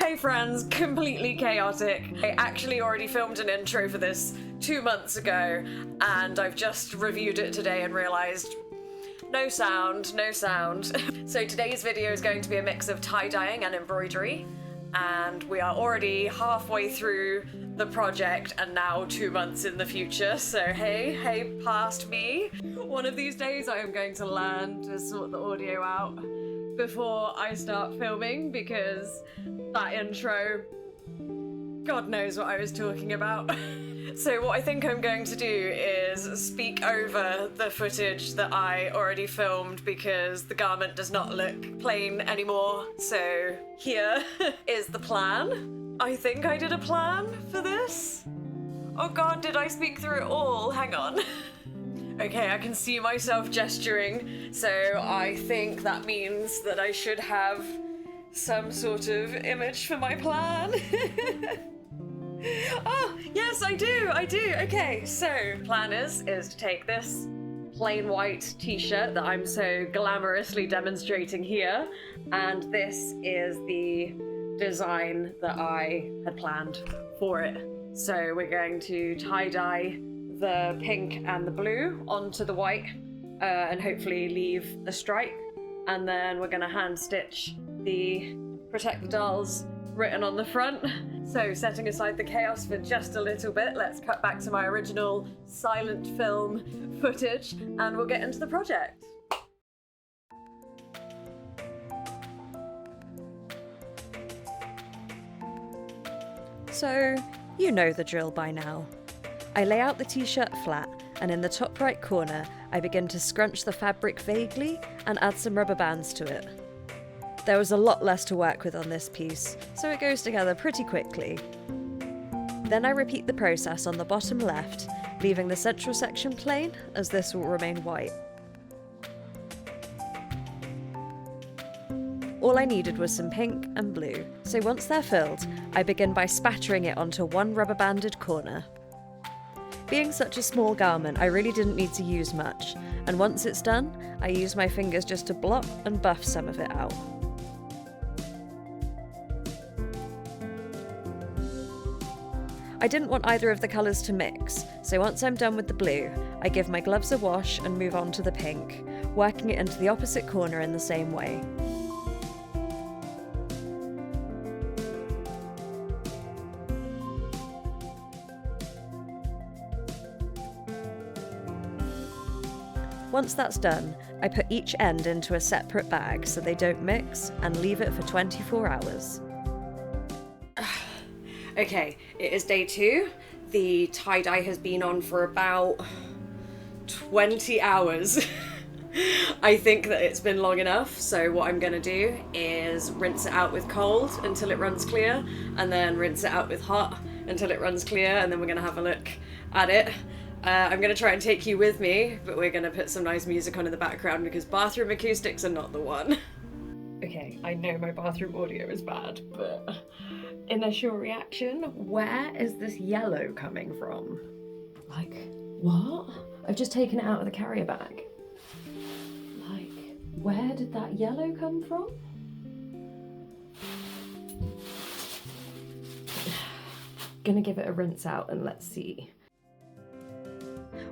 Hey friends, completely chaotic. I actually already filmed an intro for this 2 months ago, and I've just reviewed it today and realised no sound, no sound. So today's video is going to be a mix of tie-dyeing and embroidery, and we are already halfway through the project and now 2 months in the future, so hey past me. One of these days I am going to learn to sort the audio out before I start filming, because that intro, God knows what I was talking about. So what I think I'm going to do is speak over the footage that I already filmed, because the garment does not look plain anymore. So here is the plan. I think I did a plan for this. Oh God, did I speak through it all? Hang on. Okay, I can see myself gesturing, so I think that means that I should have some sort of image for my plan. Oh, yes, I do. Okay, so plan is to take this plain white t-shirt that I'm so glamorously demonstrating here, and this is the design that I had planned for it. So we're going to tie-dye the pink and the blue onto the white, and hopefully leave a stripe, and then we're going to hand stitch the "Protect the Dolls" written on the front. So setting aside the chaos for just a little bit, let's cut back to my original silent film footage and we'll get into the project. So, you know the drill by now. I lay out the t-shirt flat, and in the top right corner, I begin to scrunch the fabric vaguely and add some rubber bands to it. There was a lot less to work with on this piece, so it goes together pretty quickly. Then I repeat the process on the bottom left, leaving the central section plain, as this will remain white. All I needed was some pink and blue, so once they're filled, I begin by spattering it onto one rubber banded corner. Being such a small garment, I really didn't need to use much, and once it's done, I use my fingers just to blot and buff some of it out. I didn't want either of the colours to mix, so once I'm done with the blue, I give my gloves a wash and move on to the pink, working it into the opposite corner in the same way. Once that's done, I put each end into a separate bag so they don't mix and leave it for 24 hours. Okay, it is day 2. The tie-dye has been on for about 20 hours. I think that it's been long enough, so what I'm going to do is rinse it out with cold until it runs clear, and then rinse it out with hot until it runs clear, and then we're going to have a look at it. I'm going to try and take you with me, but we're going to put some nice music on in the background because bathroom acoustics are not the one. Okay, I know my bathroom audio is bad, but initial reaction, where is this yellow coming from? Like, what? I've just taken it out of the carrier bag. Like, where did that yellow come from? Gonna give it a rinse out and let's see.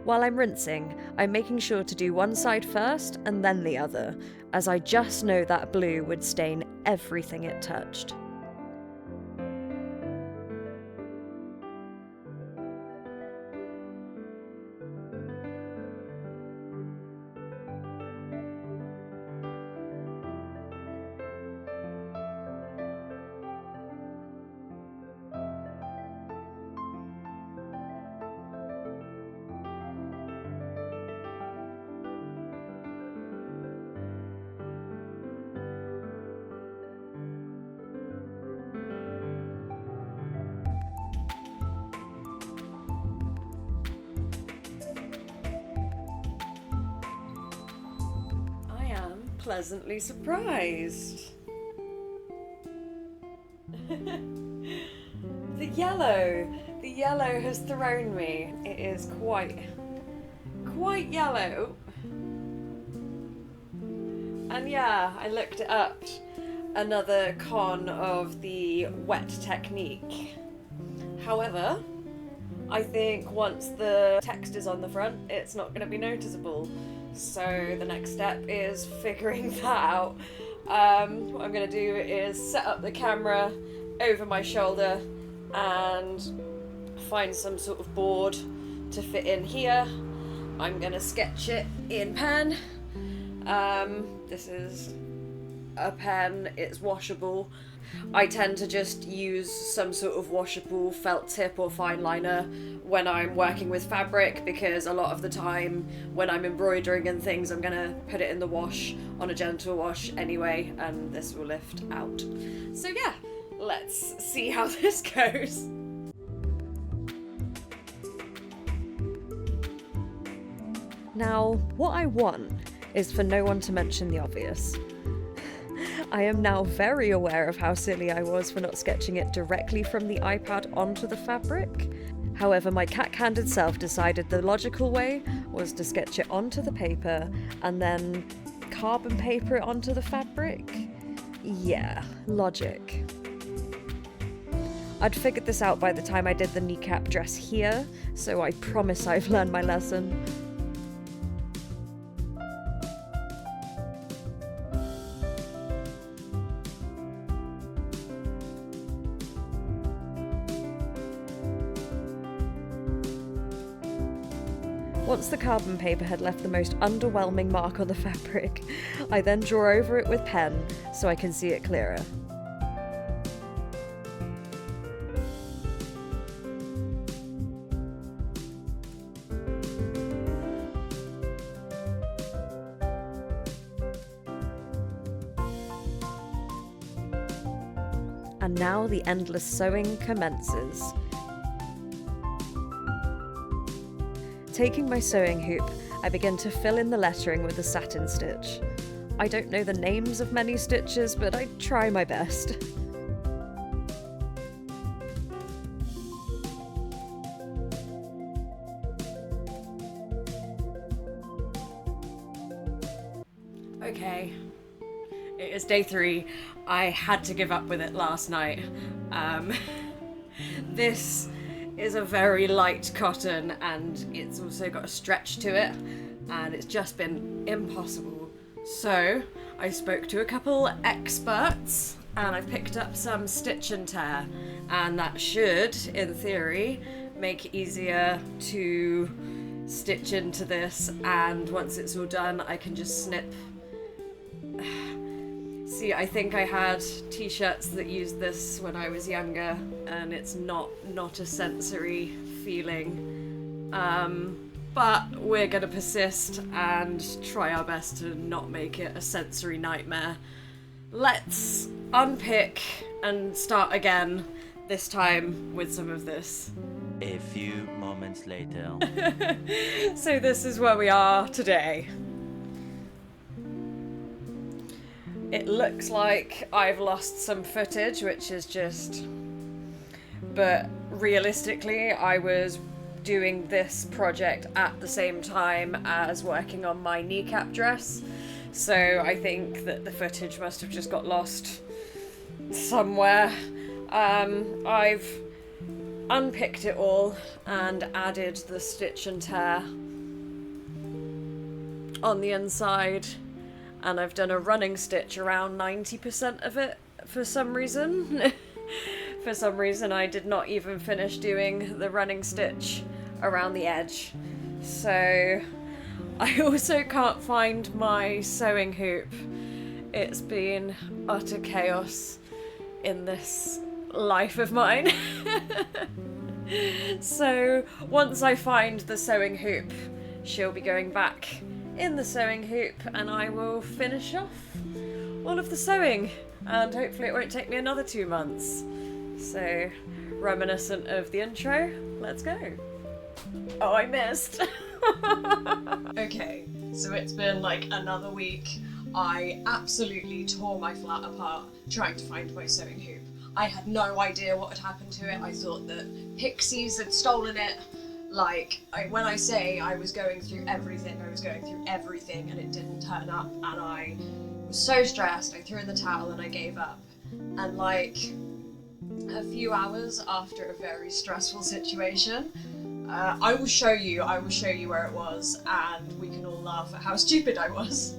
While I'm rinsing, I'm making sure to do one side first and then the other, as I just know that blue would stain everything it touched. Pleasantly surprised. The yellow has thrown me. It is quite yellow. And yeah, I looked it up another con of the wet technique. However, I think once the text is on the front, it's not going to be noticeable. So the next step is figuring that out. What I'm going to do is set up the camera over my shoulder and find some sort of board to fit in here. I'm going to sketch it in pen. This is a pen, it's washable. I tend to just use some sort of washable felt tip or fine liner when I'm working with fabric, because a lot of the time when I'm embroidering and things, I'm gonna put it in the wash on a gentle wash anyway, and this will lift out. So yeah, let's see how this goes. Now, what I want is for no one to mention the obvious. I am now very aware of how silly I was for not sketching it directly from the iPad onto the fabric. However, my cat-candid self decided the logical way was to sketch it onto the paper and then carbon paper it onto the fabric. Yeah, logic. I'd figured this out by the time I did the kneecap dress here, so I promise I've learned my lesson. Once the carbon paper had left the most underwhelming mark on the fabric, I then draw over it with pen so I can see it clearer. And now the endless sewing commences. Taking my sewing hoop, I begin to fill in the lettering with a satin stitch. I don't know the names of many stitches, but I try my best. Okay, it is day 3. I had to give up with it last night. This is a very light cotton, and it's also got a stretch to it, and it's just been impossible. So I spoke to a couple experts and I picked up some stitch and tear, and that should, in theory, make it easier to stitch into this, and once it's all done I can just snip. See, I think I had t-shirts that used this when I was younger, and it's not a sensory feeling. But we're gonna persist and try our best to not make it a sensory nightmare. Let's unpick and start again, this time with some of this. A few moments later. So this is where we are today. It looks like I've lost some footage, which is just... But realistically, I was doing this project at the same time as working on my kneecap dress. So I think that the footage must have just got lost somewhere. I've unpicked it all and added the stitch and tear on the inside. And I've done a running stitch around 90% of it for some reason. For some reason I did not even finish doing the running stitch around the edge. So I also can't find my sewing hoop. It's been utter chaos in this life of mine. So once I find the sewing hoop, she'll be going back in the sewing hoop and I will finish off all of the sewing, and hopefully it won't take me another 2 months. So, reminiscent of the intro, let's go. Oh, I missed. Okay, so it's been like another week. I absolutely tore my flat apart trying to find my sewing hoop. I had no idea what had happened to it. I thought that pixies had stolen it, Like, when I say I was going through everything, I was going through everything, and it didn't turn up, and I was so stressed, I threw in the towel and I gave up. And like, a few hours after a very stressful situation, I will show you where it was, and we can all laugh at how stupid I was.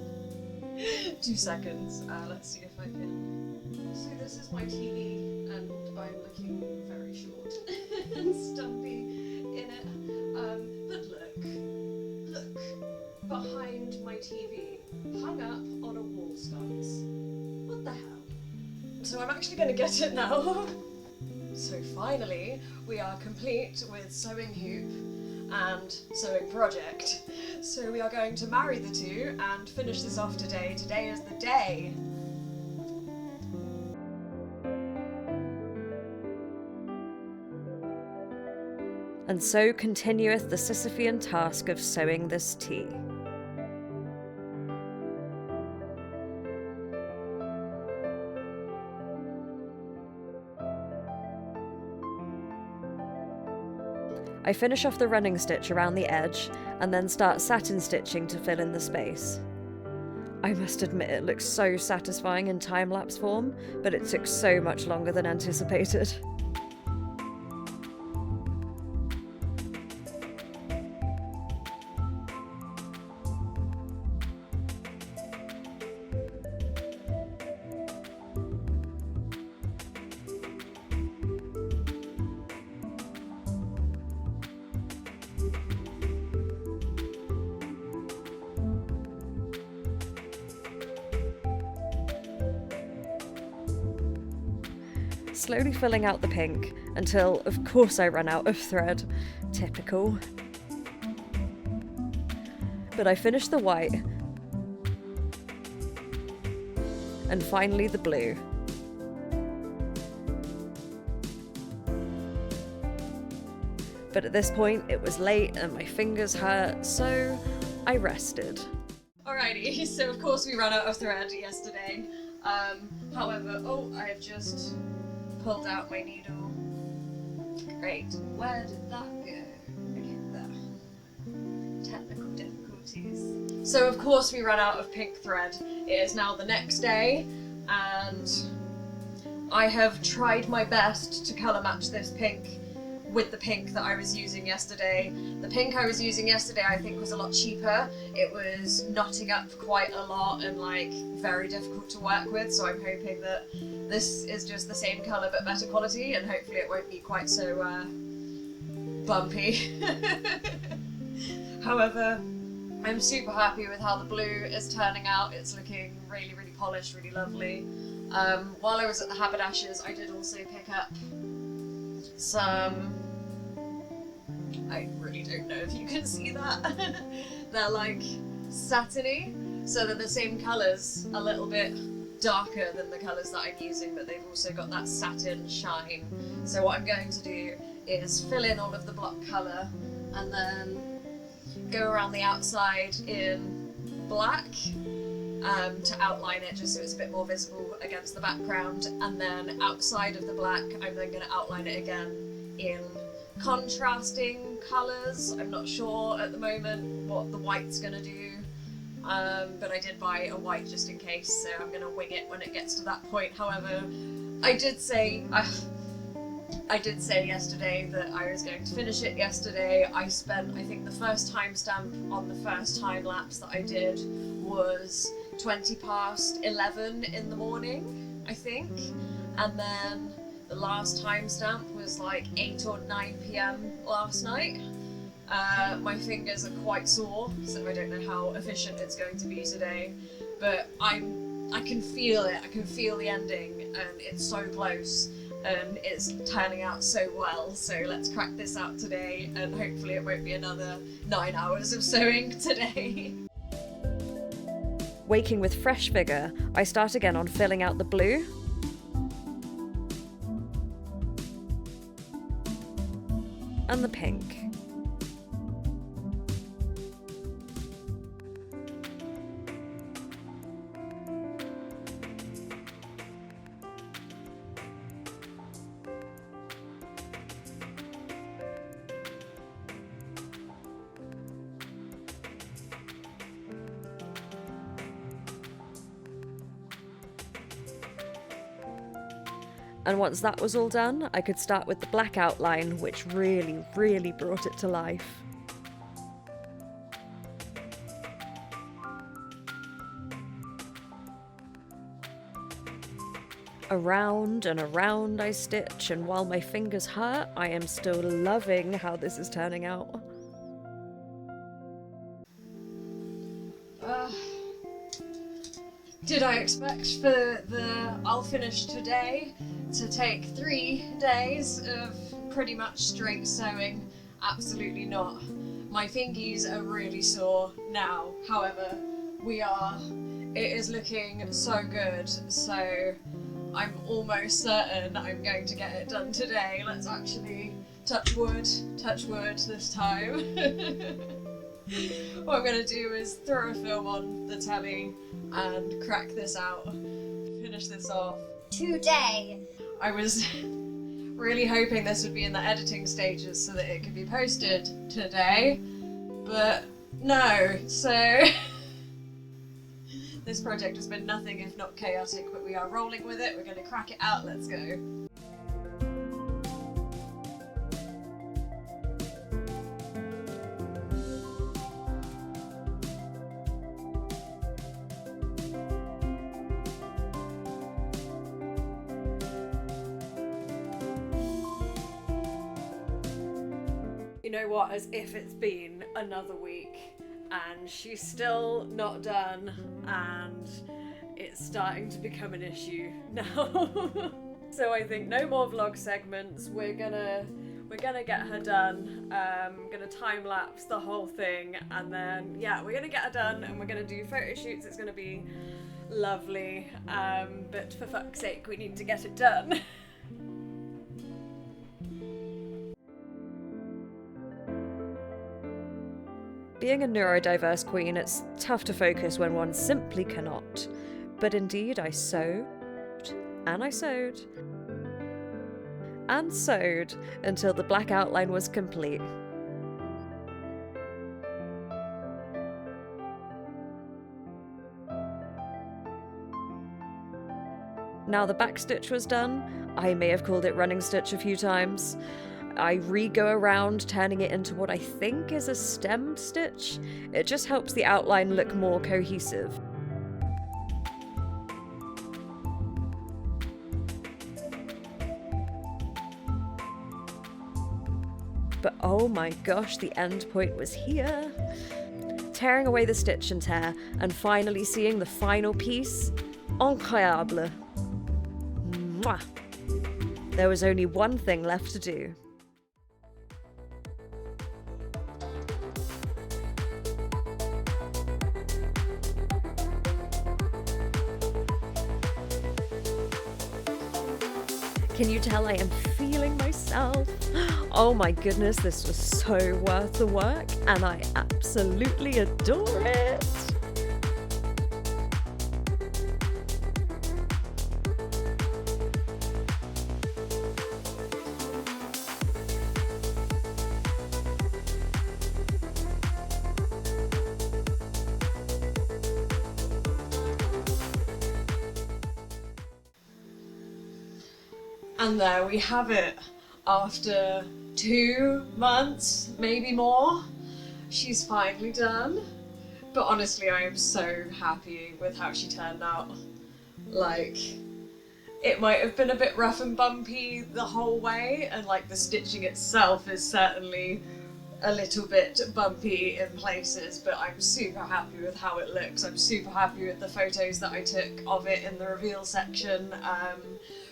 2 seconds, let's see if I can... So this is my TV, and I'm looking very short and stumpy in it. But look, behind my TV, hung up on a wall sconce. What the hell? So I'm actually gonna get it now. So finally, we are complete with sewing hoop and sewing project. So we are going to marry the two and finish this off today. Today is the day. And so continueth the Sisyphean task of sewing this tea. I finish off the running stitch around the edge and then start satin stitching to fill in the space. I must admit it looks so satisfying in time-lapse form, but it took so much longer than anticipated. Slowly filling out the pink until, of course, I run out of thread. Typical. But I finish the white. And finally the blue. But at this point, it was late and my fingers hurt, so I rested. Alrighty, so of course we ran out of thread yesterday. However, I have just pulled out my needle. Great. Where did that go? Okay, there. Technical difficulties. So of course we ran out of pink thread. It is now the next day, and I have tried my best to colour match this pink with the pink that I was using yesterday. The pink I was using yesterday I think was a lot cheaper. It was knotting up quite a lot and like very difficult to work with, so I'm hoping that this is just the same colour but better quality, and hopefully it won't be quite so bumpy. However, I'm super happy with how the blue is turning out. It's looking really, really polished, really lovely. While I was at the haberdashers, I did also pick up some... I really don't know if you can see that. They're like satiny, so they're the same colours, a little bit darker than the colours that I'm using, but they've also got that satin shine. So what I'm going to do is fill in all of the block colour and then go around the outside in black to outline it just so it's a bit more visible against the background, and then outside of the black I'm then going to outline it again in contrasting colours. I'm not sure at the moment what the white's going to do, but I did buy a white just in case, so I'm going to wing it when it gets to that point. However, I did say yesterday that I was going to finish it yesterday. I spent, I think the first timestamp on the first time lapse that I did was 11:20 in the morning, I think, and then the last timestamp was like 8 or 9 p.m. last night. My fingers are quite sore, so I don't know how efficient it's going to be today, but I can feel it. I can feel the ending, and it's so close, and it's turning out so well. So let's crack this out today, and hopefully it won't be another 9 hours of sewing today. Waking with fresh vigour, I start again on filling out the blue. And the pink. And once that was all done, I could start with the black outline, which really, really brought it to life. Around and around I stitch, and while my fingers hurt, I am still loving how this is turning out. Did I expect for the I'll finish today to take 3 days of pretty much straight sewing? Absolutely not. My fingies are really sore now, however, it is looking so good, so I'm almost certain I'm going to get it done today. Let's actually touch wood this time. What I'm going to do is throw a film on the telly and crack this out, finish this off. Today! I was really hoping this would be in the editing stages so that it could be posted today, but no, so this project has been nothing if not chaotic, but we are rolling with it, we're going to crack it out, let's go. You know what, as if it's been another week and she's still not done and it's starting to become an issue now. So I think no more vlog segments, we're gonna get her done. Gonna time lapse the whole thing, and then yeah, we're gonna get her done and we're gonna do photo shoots. It's gonna be lovely, but for fuck's sake we need to get it done. Being a neurodiverse queen, it's tough to focus when one simply cannot. But indeed, I sewed, and I sewed, and sewed until the black outline was complete. Now the back stitch was done. I may have called it running stitch a few times. I re-go around turning it into what I think is a stem stitch. It just helps the outline look more cohesive. But oh my gosh, the end point was here. Tearing away the stitch and tear, and finally seeing the final piece. Incroyable. Mwah. There was only one thing left to do. Can you tell I am feeling myself? Oh my goodness, this was so worth the work, and I absolutely adore it. And there we have it. After 2 months, maybe more, she's finally done. But honestly, I am so happy with how she turned out. Like, it might have been a bit rough and bumpy the whole way, and like the stitching itself is certainly a little bit bumpy in places, but I'm super happy with how it looks. I'm super happy with the photos that I took of it in the reveal section.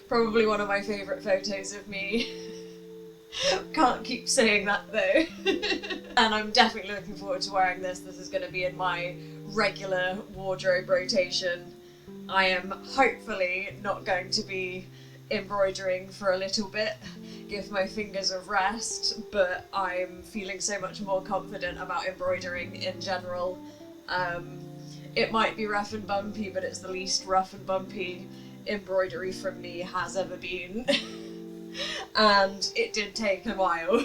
Probably one of my favourite photos of me. Can't keep saying that though. And I'm definitely looking forward to wearing this. This is going to be in my regular wardrobe rotation. I am hopefully not going to be embroidering for a little bit, give my fingers a rest, but I'm feeling so much more confident about embroidering in general. It might be rough and bumpy, but it's the least rough and bumpy embroidery from me has ever been. And it did take a while.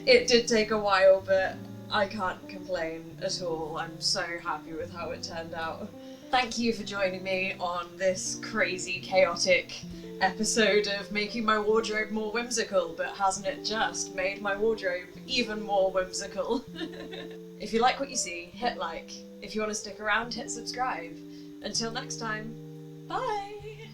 It did take a while, but I can't complain at all. I'm so happy with how it turned out. Thank you for joining me on this crazy, chaotic episode of making my wardrobe more whimsical, but hasn't it just made my wardrobe even more whimsical? If you like what you see, hit like. If you want to stick around, hit subscribe. Until next time, bye!